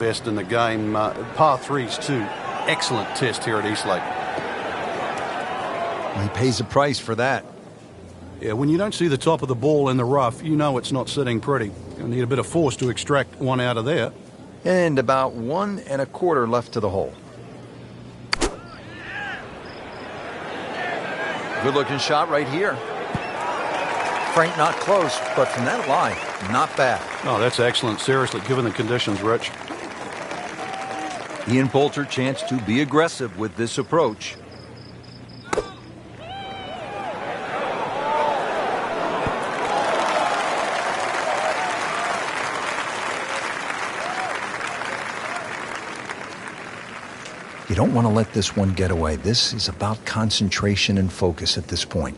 best in the game. Par 3's too. Excellent test here at Eastlake. He pays a price for that. Yeah, when you don't see the top of the ball in the rough, you know it's not sitting pretty. You'll need a bit of force to extract one out of there. And about 1 1/4 left to the hole. Good looking shot right here. Frank not close, but from that line, not bad. Oh, that's excellent. Seriously, given the conditions, Rich. Ian Poulter chance to be aggressive with this approach. You don't want to let this one get away. This is about concentration and focus at this point.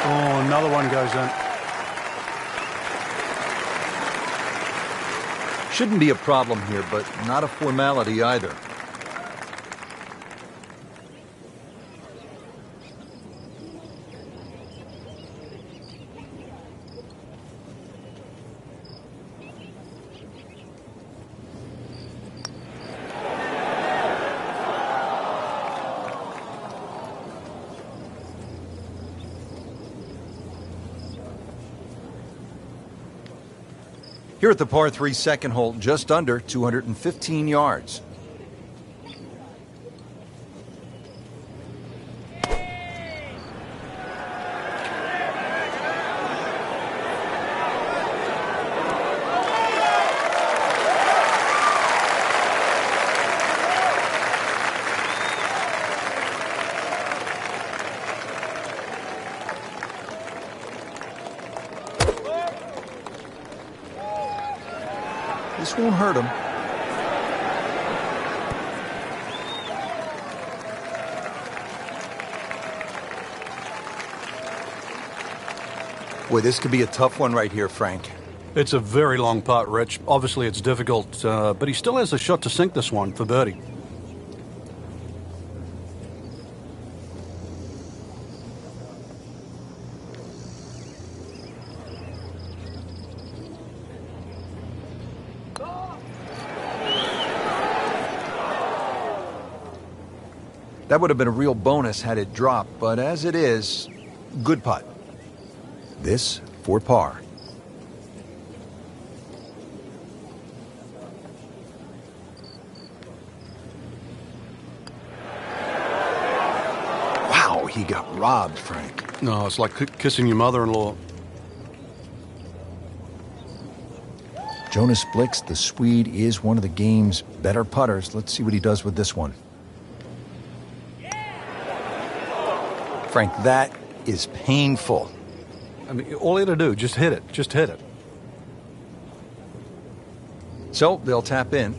Oh, another one goes in. Shouldn't be a problem here, but not a formality either. Here at the par 3 second hole, just under 215 yards. This won't hurt him. Boy, this could be a tough one right here, Frank. It's a very long putt, Rich. Obviously, it's difficult, but he still has a shot to sink this one for birdie. That would have been a real bonus had it dropped, but as it is, good putt. This for par. Wow, he got robbed, Frank. No, it's like kissing your mother-in-law. Jonas Blix, the Swede, is one of the game's better putters. Let's see what he does with this one. Frank, that is painful. I mean, all he had to do, just hit it. Just hit it. So they'll tap in.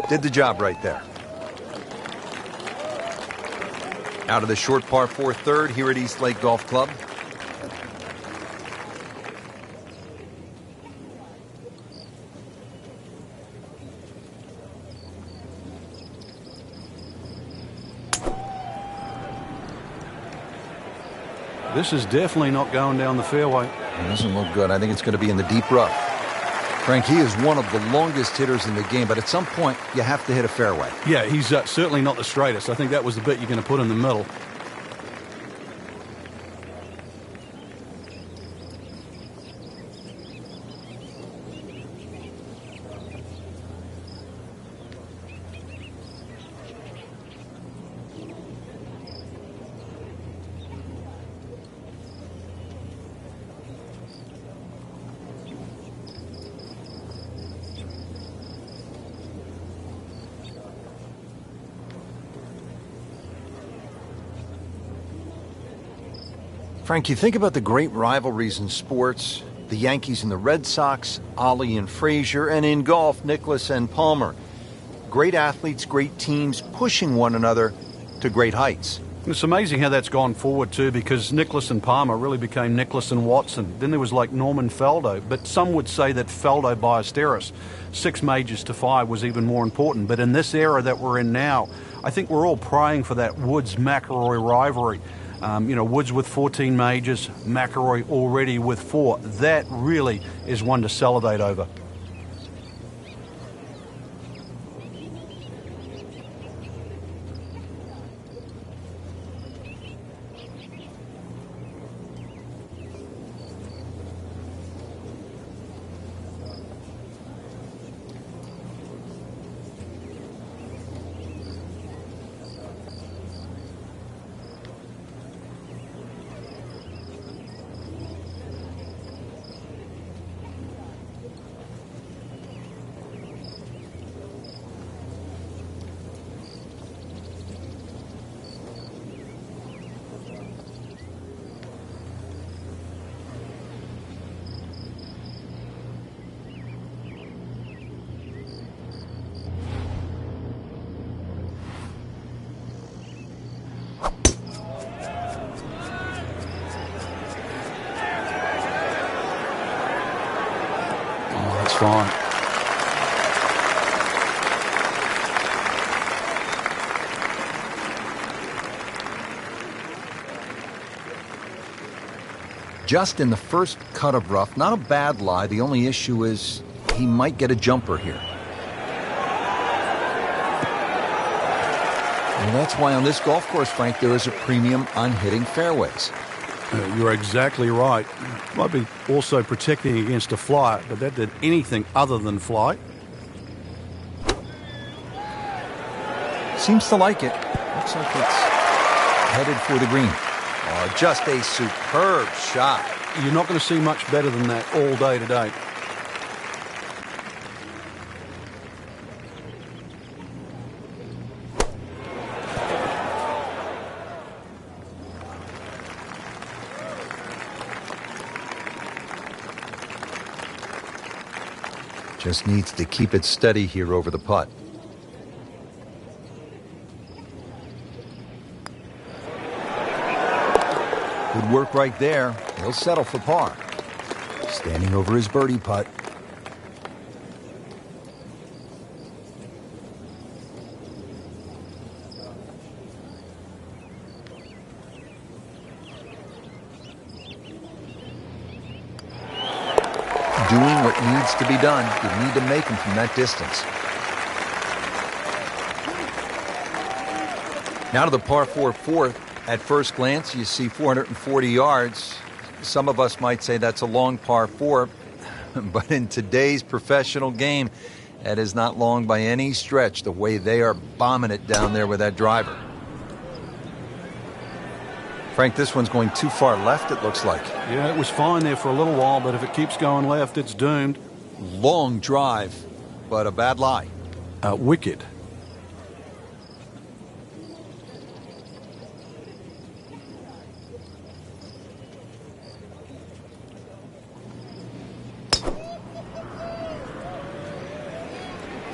Did the job right there. Out of the short par 4 third here at Eastlake Golf Club. This is definitely not going down the fairway. It doesn't look good. I think it's going to be in the deep rough. Frank, he is one of the longest hitters in the game, but at some point, you have to hit a fairway. Yeah, he's certainly not the straightest. I think that was the bit you're going to put in the middle. Frank, you think about the great rivalries in sports, the Yankees and the Red Sox, Ollie and Frazier, and in golf, Nicklaus and Palmer. Great athletes, great teams pushing one another to great heights. It's amazing how that's gone forward too, because Nicklaus and Palmer really became Nicklaus and Watson. Then there was like Norman Faldo, but some would say that Faldo Ballesteros, 6 majors to 5, was even more important. But in this era that we're in now, I think we're all praying for that Woods-McIlroy rivalry. Woods with 14 majors, McIlroy already with 4. That really is one to celebrate over. Fine. Just in the first cut of rough, not a bad lie. The only issue is he might get a jumper here. And that's why on this golf course, Frank, there is a premium on hitting fairways. You're exactly right. Might be also protecting against a fly, but that did anything other than fly. Seems to like it. Looks like it's headed for the green. Oh, just a superb shot. You're not going to see much better than that all day today. Just needs to keep it steady here over the putt. Good work right there. He'll settle for par. Standing over his birdie putt. Doing what needs to be done. You need to make them from that distance. Now to the par 4 fourth. At first glance, you see 440 yards. Some of us might say that's a long par 4, but in today's professional game, that is not long by any stretch, the way they are bombing it down there with that driver. Frank, this one's going too far left, it looks like. Yeah, it was fine there for a little while, but if it keeps going left, it's doomed. Long drive, but a bad lie. Wicked.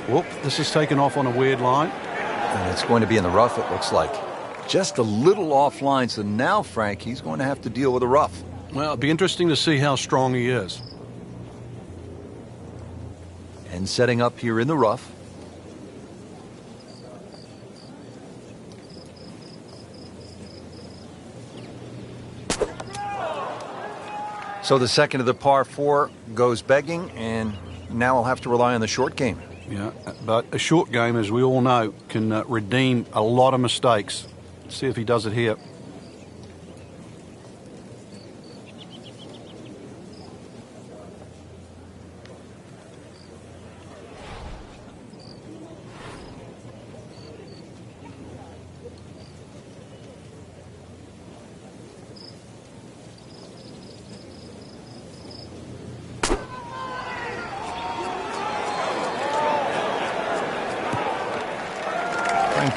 Whoop, this is taken off on a weird line. And it's going to be in the rough, it looks like. Just a little offline, so now, Frank, he's going to have to deal with the rough. Well, it'll be interesting to see how strong he is. And setting up here in the rough. So the second of the par 4 goes begging, and now I'll have to rely on the short game. Yeah, but a short game, as we all know, can redeem a lot of mistakes. Let's see if he does it here.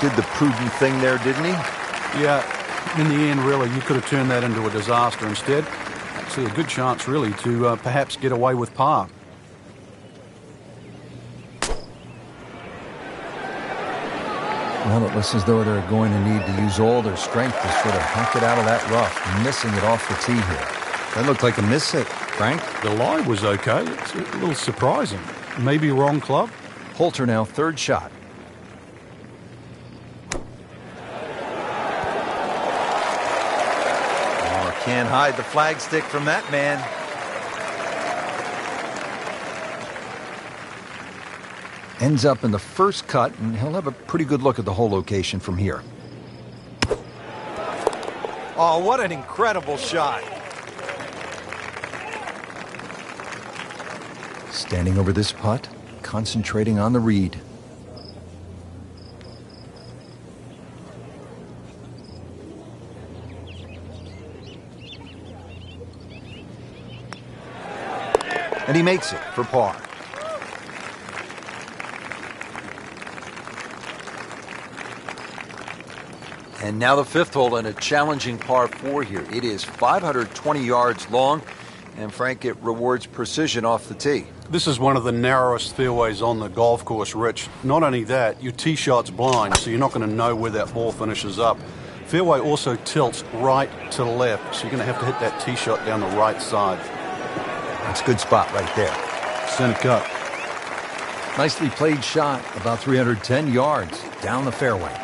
Did the prudent thing there, didn't he? Yeah, in the end, really, you could have turned that into a disaster instead. Actually, a good chance, really, to perhaps get away with par. Well, it looks as though they're going to need to use all their strength to sort of hack it out of that rough, missing it off the tee here. That looked like a miss hit, Frank. The lie was okay. It's a little surprising. Maybe wrong club. Poulter now, third shot. Oh, can't hide the flagstick from that man. Ends up in the first cut, and he'll have a pretty good look at the hole location from here. Oh, what an incredible shot. Standing over this putt, concentrating on the read. And he makes it for par. And now the fifth hole in a challenging par 4 here. It is 520 yards long, and Frank, it rewards precision off the tee. This is one of the narrowest fairways on the golf course, Rich. Not only that, your tee shot's blind, so you're not going to know where that ball finishes up. Fairway also tilts right to left, so you're going to have to hit that tee shot down the right side. That's a good spot right there. Center cut. Nicely played shot, about 310 yards down the fairway.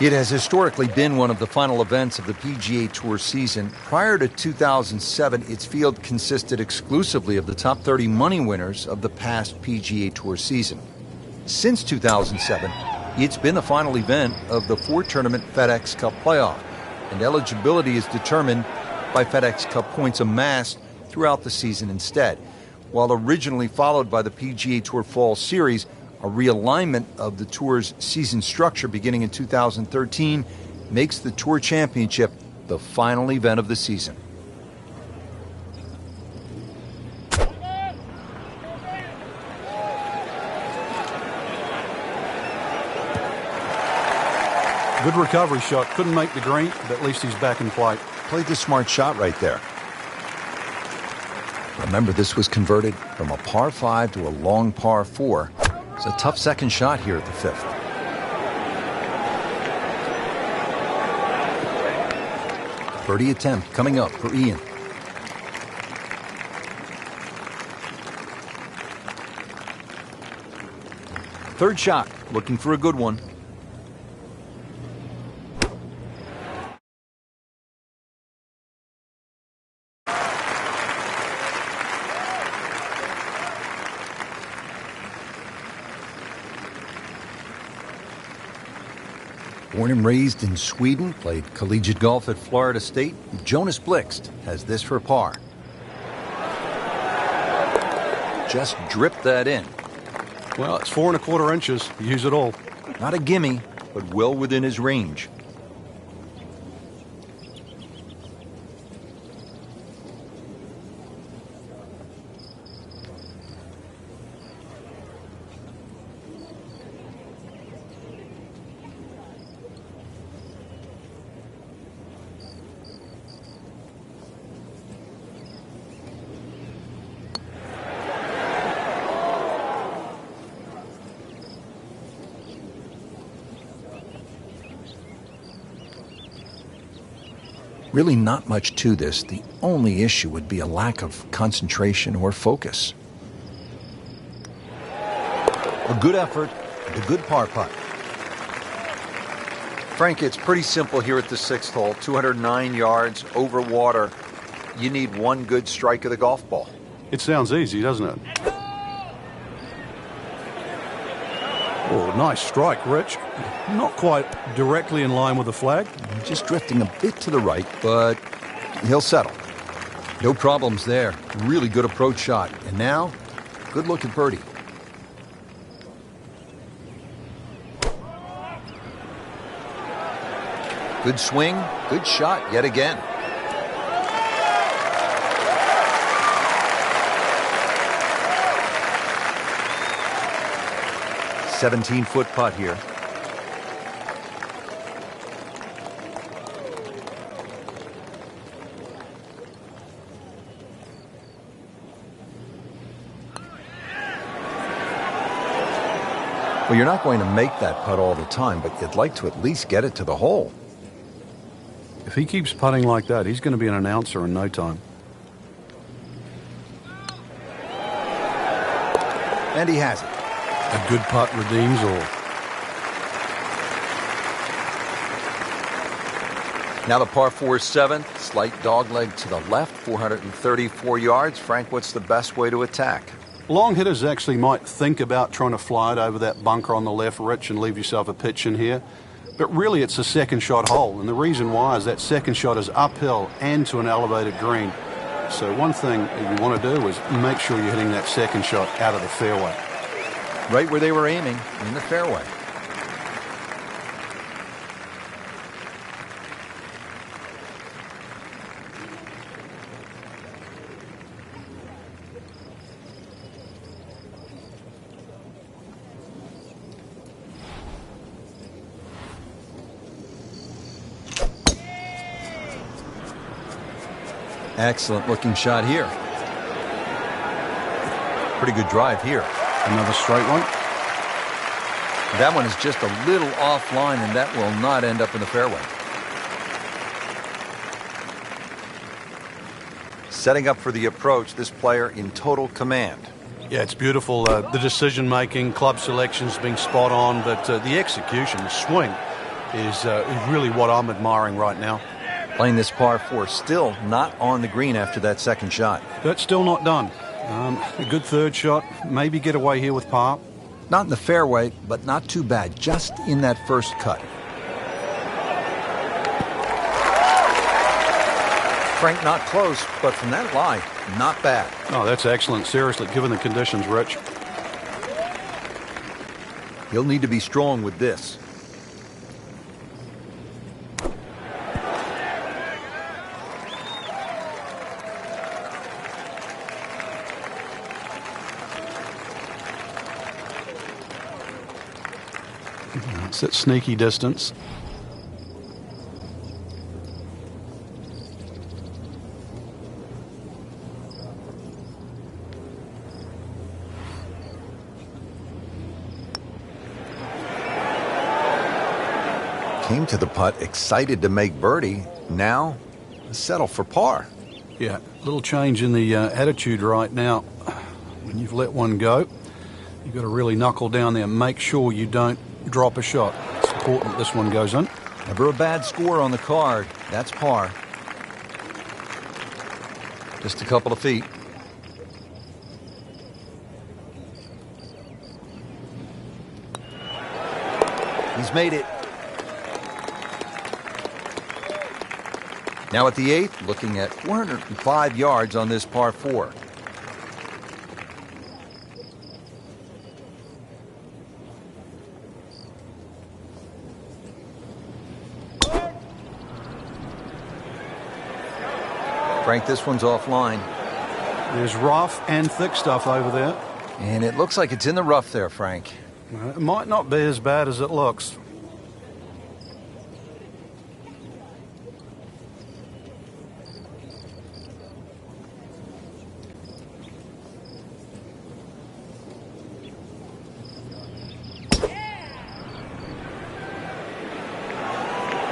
It has historically been one of the final events of the PGA Tour season. Prior to 2007, its field consisted exclusively of the top 30 money winners of the past PGA Tour season. Since 2007, it's been the final event of the 4-tournament FedEx Cup playoff, and eligibility is determined by FedEx Cup points amassed throughout the season instead. While originally followed by the PGA Tour Fall Series, a realignment of the Tour's season structure beginning in 2013 makes the Tour Championship the final event of the season. Good recovery shot. Couldn't make the green, but at least he's back in play. Played the smart shot right there. Remember, this was converted from a par 5 to a long par 4. It's a tough second shot here at the fifth. Birdie attempt coming up for Ian. Third shot, looking for a good one. Born and raised in Sweden, played collegiate golf at Florida State, Jonas Blixt has this for par. Just dripped that in. Well, it's 4 1/4 inches. Use it all. Not a gimme, but well within his range. Really not much to this. The only issue would be a lack of concentration or focus. A good effort and a good par putt. Frank, it's pretty simple here at the sixth hole. 209 yards over water. You need one good strike of the golf ball. It sounds easy, doesn't it? Oh, nice strike, Rich. Not quite directly in line with the flag. Just drifting a bit to the right, but he'll settle. No problems there. Really good approach shot. And now, good look at birdie. Good swing, good shot yet again. "17-foot putt here. Well, you're not going to make that putt all the time, but you'd like to at least get it to the hole. If he keeps putting like that, he's going to be an announcer in no time. And he has it. A good putt redeems all. Now the par 4 7th, slight dogleg to the left, 434 yards. Frank, what's the best way to attack? Long hitters actually might think about trying to fly it over that bunker on the left, Rich, and leave yourself a pitch in here. But really it's a second shot hole, and the reason why is that second shot is uphill and to an elevated green. So one thing that you want to do is make sure you're hitting that second shot out of the fairway. Right where they were aiming, in the fairway. Excellent looking shot here. Pretty good drive here. Another straight one. That one is just a little offline, and that will not end up in the fairway. Setting up for the approach, this player in total command. Yeah, it's beautiful. The decision-making, club selection's been spot on, but the execution, the swing, is really what I'm admiring right now. Playing this par 4, still not on the green after that second shot. That's still not done. A good third shot, maybe get away here with par. Not in the fairway, but not too bad, just in that first cut. Frank not close, but from that lie, not bad. Oh, that's excellent. Seriously, given the conditions, Rich. He'll need to be strong with this. It's at sneaky distance. Came to the putt excited to make birdie. Now, settle for par. Yeah, little change in the attitude right now. When you've let one go, you've got to really knuckle down there and make sure you don't drop a shot. It's important this one goes in. Never a bad score on the card. That's par. Just a couple of feet. He's made it. Now at the 8th, looking at 405 yards on this par 4. Frank, this one's offline. There's rough and thick stuff over there. And it looks like it's in the rough there, Frank. It might not be as bad as it looks.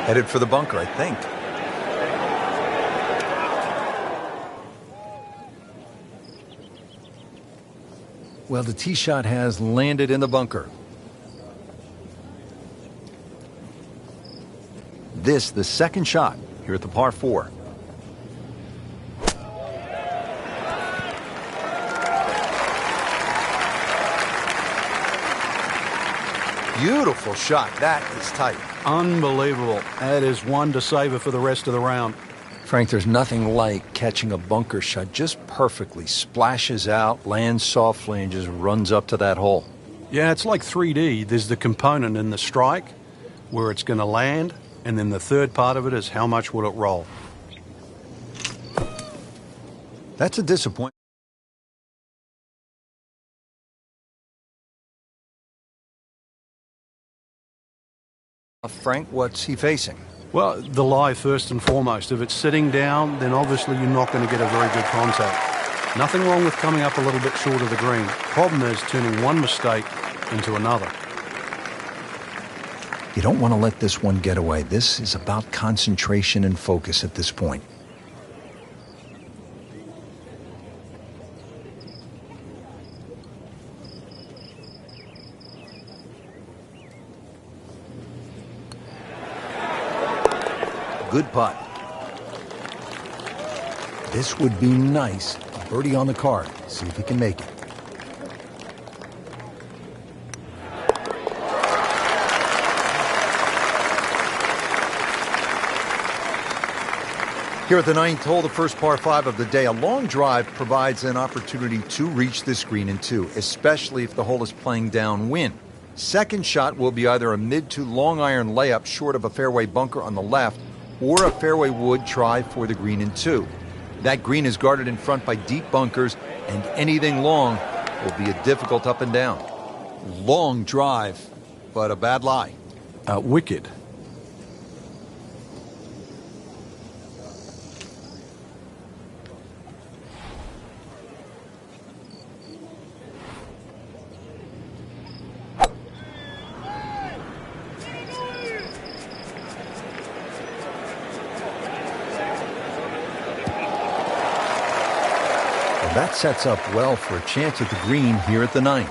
Headed for the bunker, I think. Well, the tee shot has landed in the bunker. This, the second shot here at the par 4. Beautiful shot. That is tight. Unbelievable. That is one to savor for the rest of the round. Frank, there's nothing like catching a bunker shot just perfectly. Splashes out, lands softly, and just runs up to that hole. Yeah, it's like 3D. There's the component in the strike where it's going to land, and then the third part of it is how much will it roll. That's a disappointment. Frank, what's he facing? Well, the lie first and foremost. If it's sitting down, then obviously you're not going to get a very good contact. Nothing wrong with coming up a little bit short of the green. Problem is turning one mistake into another. You don't want to let this one get away. This is about concentration and focus at this point. Good putt. This would be nice. Birdie on the card. See if he can make it. Here at the ninth hole, the first par 5 of the day, a long drive provides an opportunity to reach this green in 2, especially if the hole is playing downwind. Second shot will be either a mid to long iron layup short of a fairway bunker on the left, or a fairway wood try for the green in 2. That green is guarded in front by deep bunkers, and anything long will be a difficult up and down. Long drive, but a bad lie. Wicked. That sets up well for a chance at the green here at the ninth.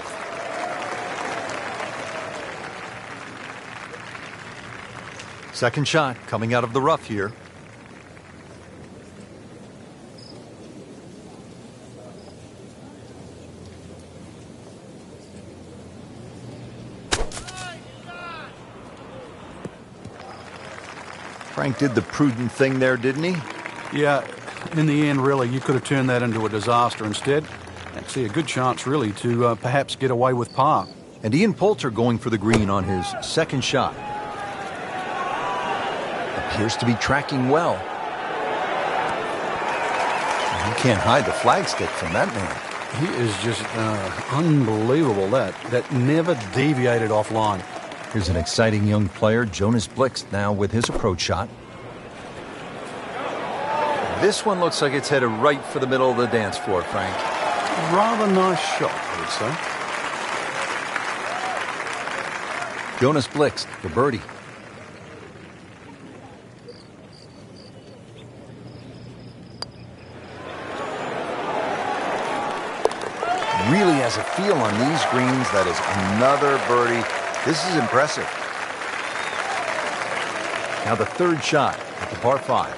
Second shot coming out of the rough here. Frank did the prudent thing there, didn't he? Yeah, in the end, really, you could have turned that into a disaster instead. And see a good chance, really, to perhaps get away with par. And Ian Poulter going for the green on his second shot. Appears to be tracking well. You can't hide the flagstick from that man. He is just unbelievable, that never deviated offline. Here's an exciting young player, Jonas Blixt, now with his approach shot. This one looks like it's headed right for the middle of the dance floor, Frank. Rather nice shot, I would say. Jonas Blixt, the birdie. Really has a feel on these greens. That is another birdie. This is impressive. Now the third shot at the par 5.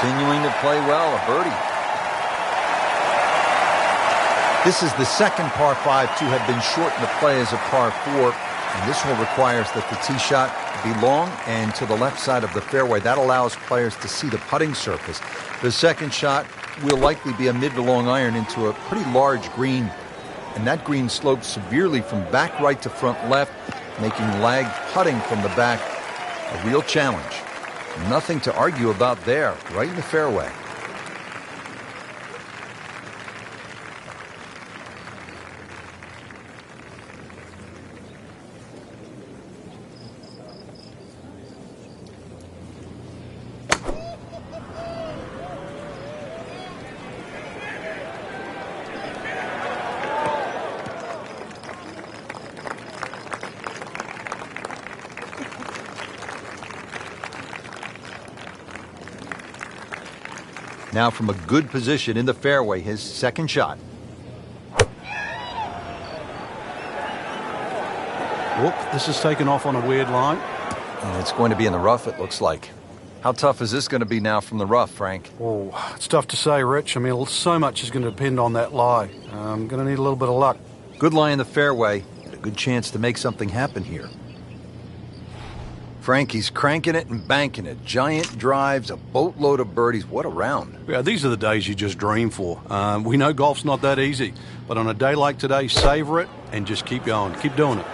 Continuing to play well, a birdie. This is the second par 5 to have been shortened to play as a par 4, and this one requires that the tee shot be long and to the left side of the fairway. That allows players to see the putting surface. The second shot will likely be a mid to long iron into a pretty large green, and that green slopes severely from back right to front left, making lag putting from the back a real challenge. Nothing to argue about there, right in the fairway. Now from a good position in the fairway, his second shot. Whoop, this is taken off on a weird line. And it's going to be in the rough, it looks like. How tough is this going to be now from the rough, Frank? Oh, it's tough to say, Rich. I mean, so much is going to depend on that lie. I'm going to need a little bit of luck. Good lie in the fairway, and a good chance to make something happen here. Frank, he's cranking it and banking it. Giant drives, a boatload of birdies. What a round. Yeah, these are the days you just dream for. We know golf's not that easy, but on a day like today, savor it and just keep going. Keep doing it.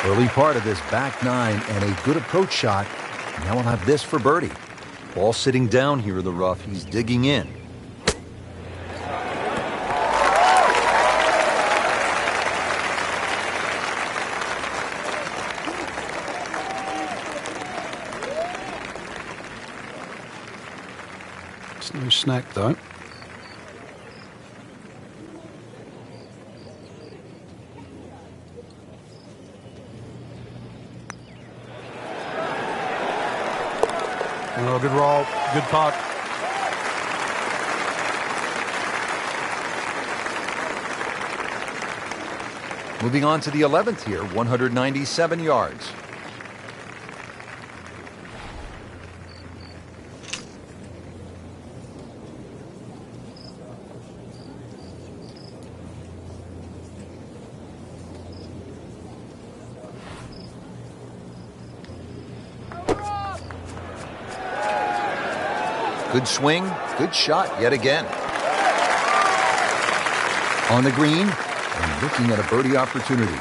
Early part of this back nine and a good approach shot. Now we'll have this for birdie. Ball sitting down here in the rough. He's digging in. It's no snack, though. Oh, good roll, good putt. Moving on to the 11th here, 197 yards. Good swing, good shot yet again. On the green and looking at a birdie opportunity.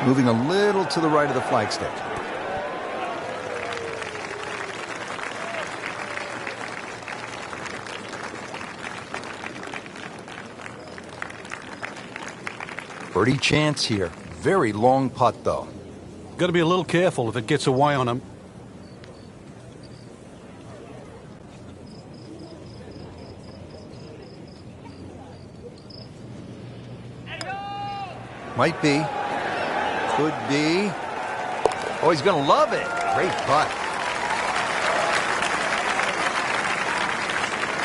Moving a little to the right of the flagstick. Birdie chance here. Very long putt, though. Got to be a little careful if it gets away on him. Might be. Could be. Oh, he's going to love it. Great putt.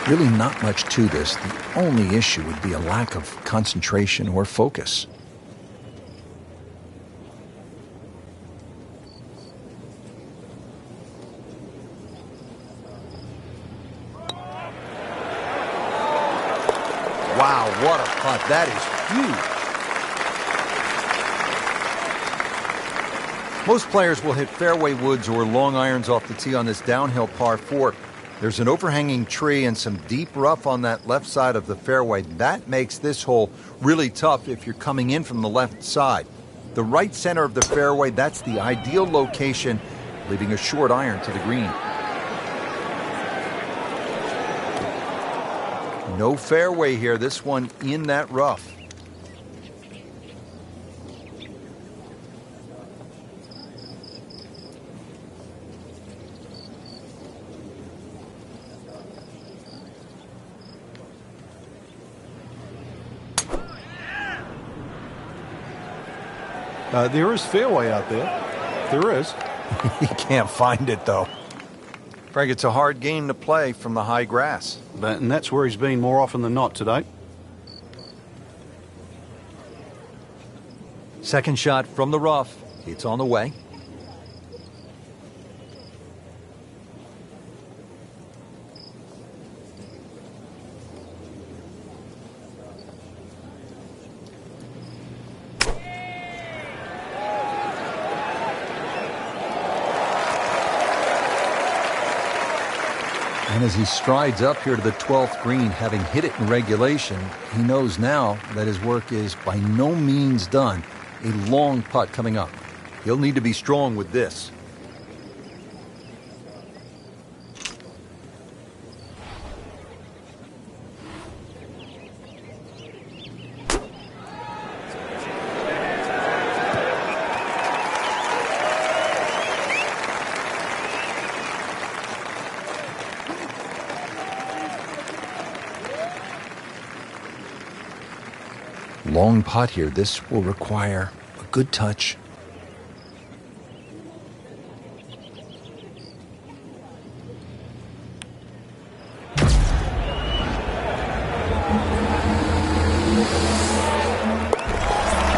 Really not much to this. The only issue would be a lack of concentration or focus. Wow, what a putt. That is huge. Most players will hit fairway woods or long irons off the tee on this downhill par 4. There's an overhanging tree and some deep rough on that left side of the fairway. That makes this hole really tough if you're coming in from the left side. The right center of the fairway, that's the ideal location, leaving a short iron to the green. No fairway here, this one in that rough. There is fairway out there. There is. He can't find it, though. Frank, it's a hard game to play from the high grass. And that's where he's been more often than not today. Second shot from the rough. It's on the way. And as he strides up here to the 12th green, having hit it in regulation, he knows now that his work is by no means done. A long putt coming up. He'll need to be strong with this. Long putt here. This will require a good touch.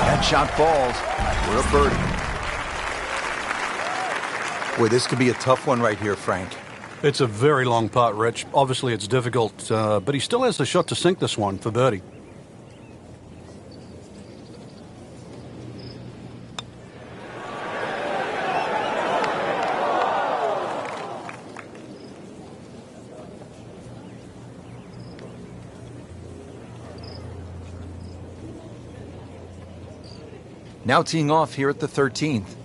That shot falls for a birdie. Boy, this could be a tough one right here, Frank. It's a very long putt, Rich. Obviously, it's difficult, but he still has the shot to sink this one for birdie. Now teeing off here at the 13th.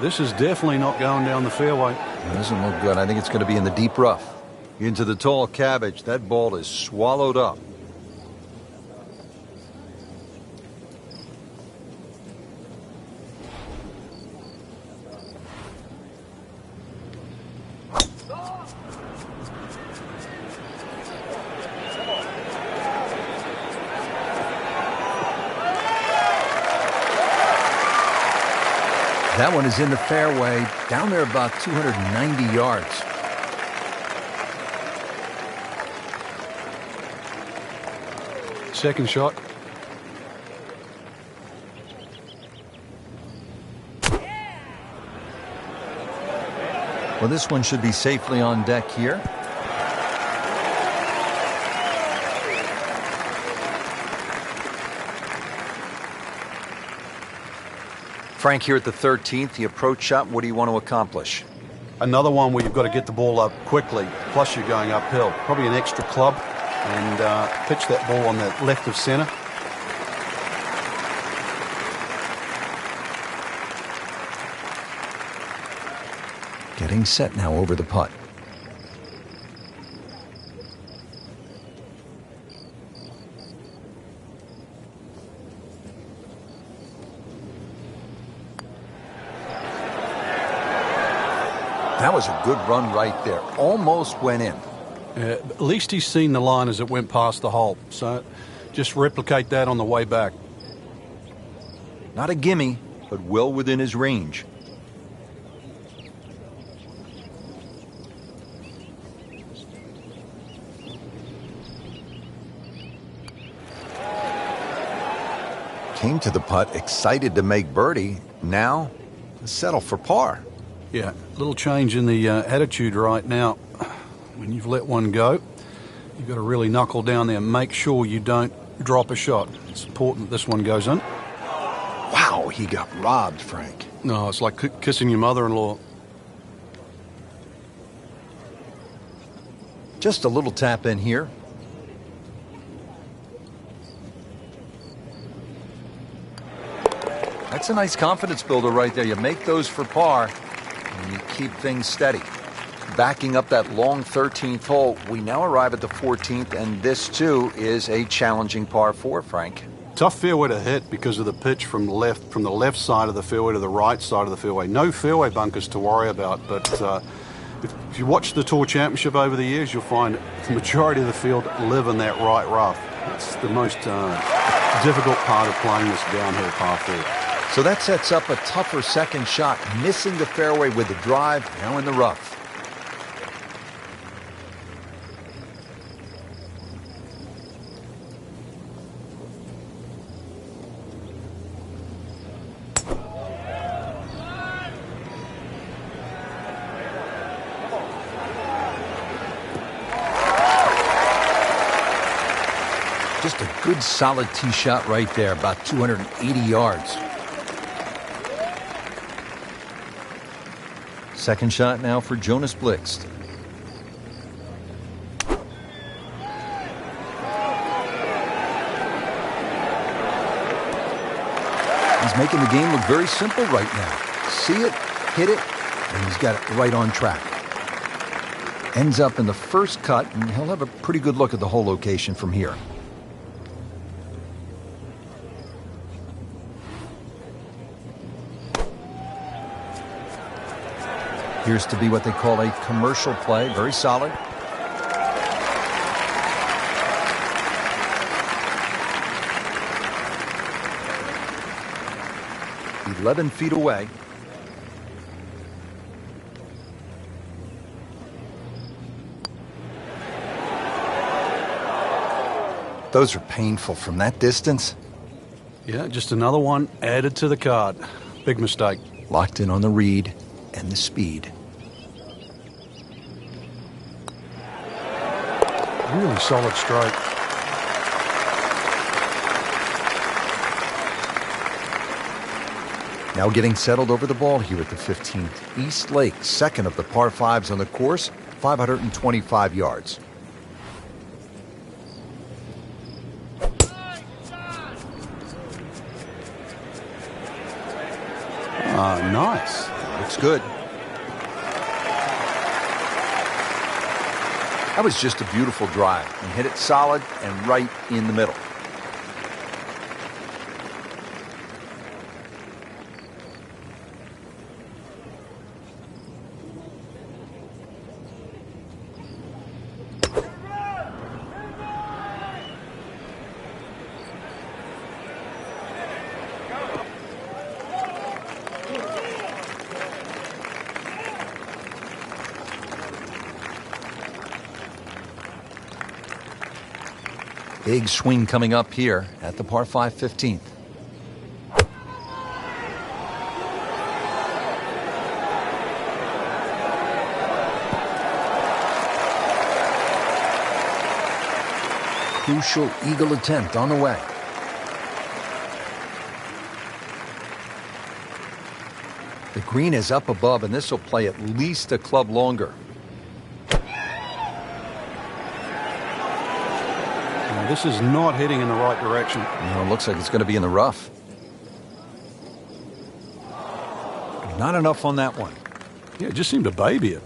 This is definitely not going down the fairway. It doesn't look good. I think it's going to be in the deep rough. Into the tall cabbage. That ball is swallowed up. That one is in the fairway, down there about 290 yards. Second shot. Well, this one should be safely on deck here. Frank, here at the 13th, the approach shot, what do you want to accomplish? Another one where you've got to get the ball up quickly, plus you're going uphill. Probably an extra club, and pitch that ball on the left of center. Getting set now over the putt. That was a good run right there. Almost went in. At least he's seen the line as it went past the hole. So just replicate that on the way back. Not a gimme, but well within his range. Came to the putt excited to make birdie. Now, settle for par. Yeah, a little change in the attitude right now. When you've let one go, you've got to really knuckle down there and make sure you don't drop a shot. It's important that this one goes in. Wow, he got robbed, Frank. No, it's like kissing your mother-in-law. Just a little tap in here. That's a nice confidence builder right there. You make those for par, and you keep things steady. Backing up that long 13th hole, we now arrive at the 14th, and this, too, is a challenging par 4, Frank. Tough fairway to hit because of the pitch from the left side of the fairway to the right side of the fairway. No fairway bunkers to worry about, but if you watch the Tour Championship over the years, you'll find the majority of the field live in that right rough. It's the most difficult part of playing this downhill par 4. So that sets up a tougher second shot, missing the fairway with the drive, now in the rough. Just a good solid tee shot right there, about 280 yards. Second shot now for Jonas Blixt. He's making the game look very simple right now. See it, hit it, and he's got it right on track. Ends up in the first cut, and he'll have a pretty good look at the hole location from here. Appears to be what they call a commercial play. Very solid. "11 feet away." Those are painful from that distance. Yeah, just another one added to the card. Big mistake. Locked in on the read and the speed. Really solid stroke. Now getting settled over the ball here at the 15th. East Lake, second of the par 5s on the course, 525 yards. Nice. Looks good. That was just a beautiful drive. And hit it solid and right in the middle. Big swing coming up here at the par 5 15th. Crucial eagle attempt on the way. The green is up above, and this will play at least a club longer. This is not heading in the right direction. No, it looks like it's going to be in the rough. Not enough on that one. Yeah, it just seemed to baby it.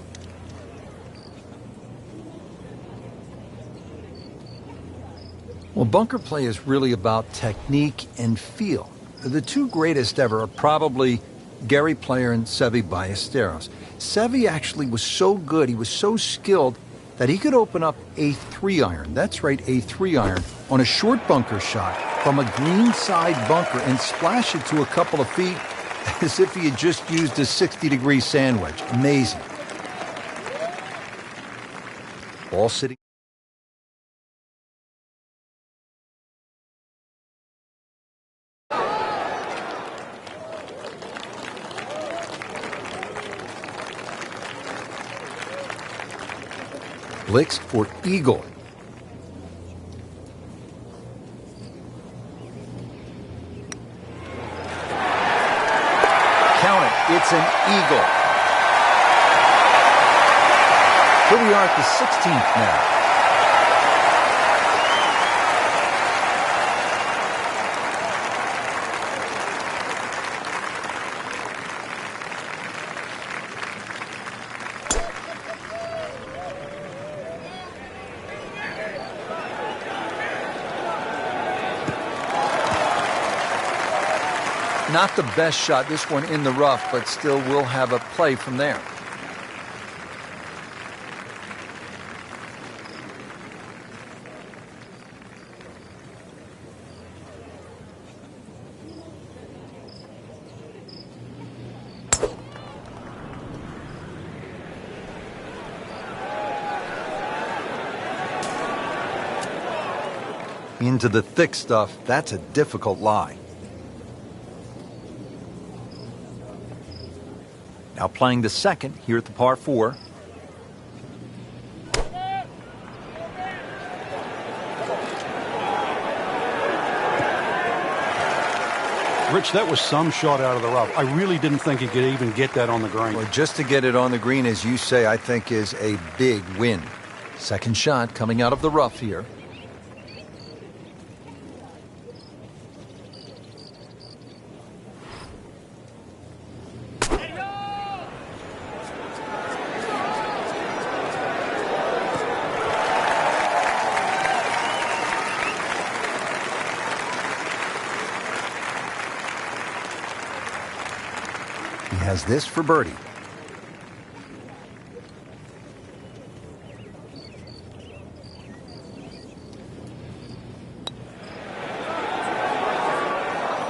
Well, bunker play is really about technique and feel. The two greatest ever are probably Gary Player and Seve Ballesteros. Seve actually was so good, he was so skilled, that he could open up a 3-iron, that's right, a 3-iron, on a short bunker shot from a greenside bunker and splash it to a couple of feet as if he had just used a 60-degree sand wedge. Amazing. Ball sitting. Blix for eagle. Count it. It's an eagle. Here we are at the 16th now. Not the best shot, this one in the rough, but still will have a play from there. Into the thick stuff, that's a difficult lie. Now playing the second here at the par 4. Rich, that was some shot out of the rough. I really didn't think he could even get that on the green. Well, just to get it on the green, as you say, I think is a big win. Second shot coming out of the rough here. Has this for birdie.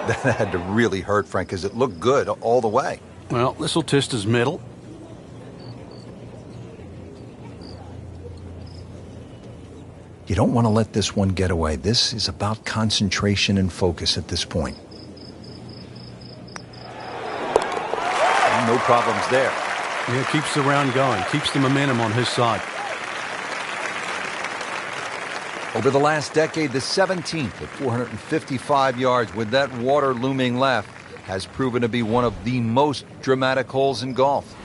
That had to really hurt, Frank, because it looked good all the way. Well, this will test his middle. You don't want to let this one get away. This is about concentration and focus at this point. No problems there. Yeah, keeps the round going, keeps the momentum on his side. Over the last decade, the 17th at 455 yards with that water looming left has proven to be one of the most dramatic holes in golf.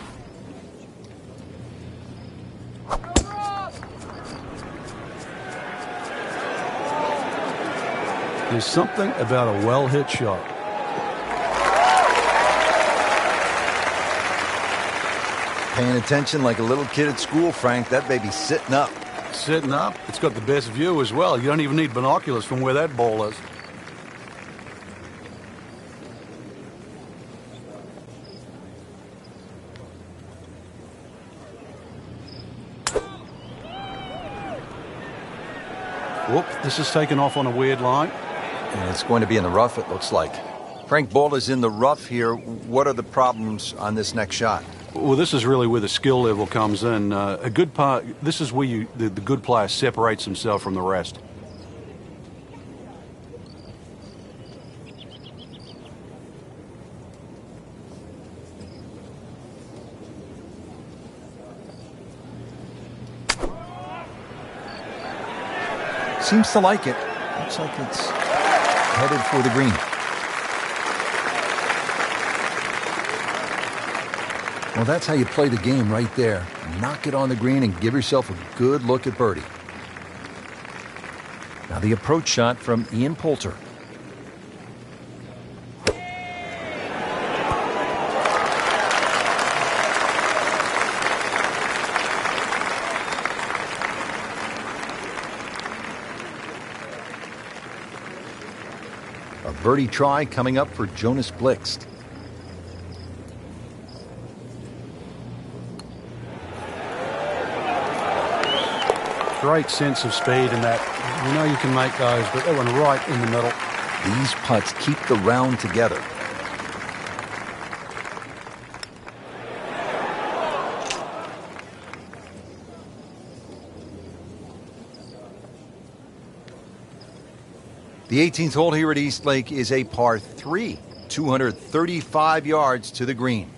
There's something about a well-hit shot. Paying attention like a little kid at school, Frank. That baby's sitting up. Sitting up. It's got the best view as well. You don't even need binoculars from where that ball is. Whoop, this is taken off on a weird line. And it's going to be in the rough, it looks like. Frank, ball is in the rough here. What are the problems on this next shot? Well, this is really where the skill level comes in. A good part. This is where the good player separates himself from the rest. Seems to like it. Looks like it's headed for the green. Well, that's how you play the game right there. Knock it on the green and give yourself a good look at birdie. Now the approach shot from Ian Poulter. A birdie try coming up for Jonas Blixt. Great sense of speed in that. You know you can make those, but that one right in the middle. These putts keep the round together. The 18th hole here at East Lake is a par 3, 235 yards to the green.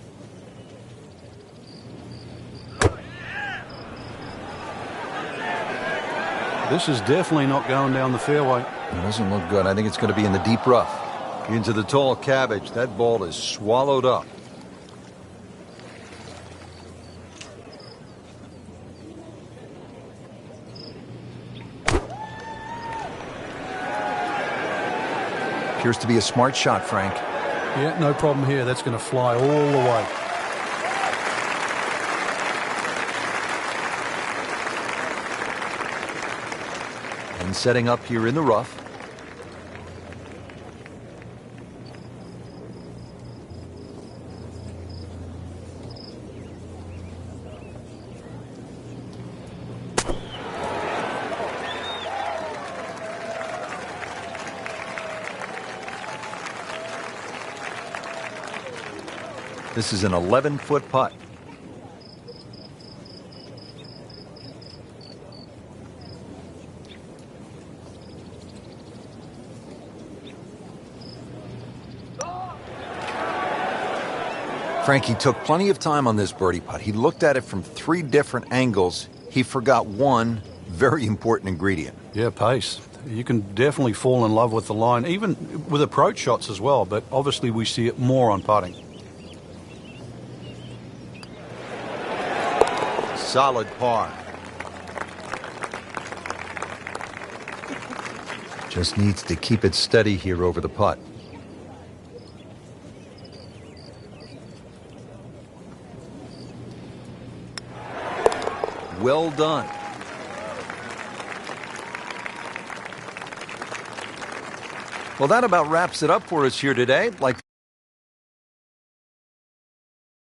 This is definitely not going down the fairway. It doesn't look good. I think it's going to be in the deep rough. Into the tall cabbage. That ball is swallowed up. Appears to be a smart shot, Frank. Yeah, no problem here. That's going to fly all the way. And setting up here in the rough. This is an 11-foot putt. Frankie took plenty of time on this birdie putt. He looked at it from 3 different angles. He forgot one very important ingredient. Yeah, pace. You can definitely fall in love with the line, even with approach shots as well, but obviously we see it more on putting. Solid par. Just needs to keep it steady here over the putt. Well done. Well, that about wraps it up for us here today. Like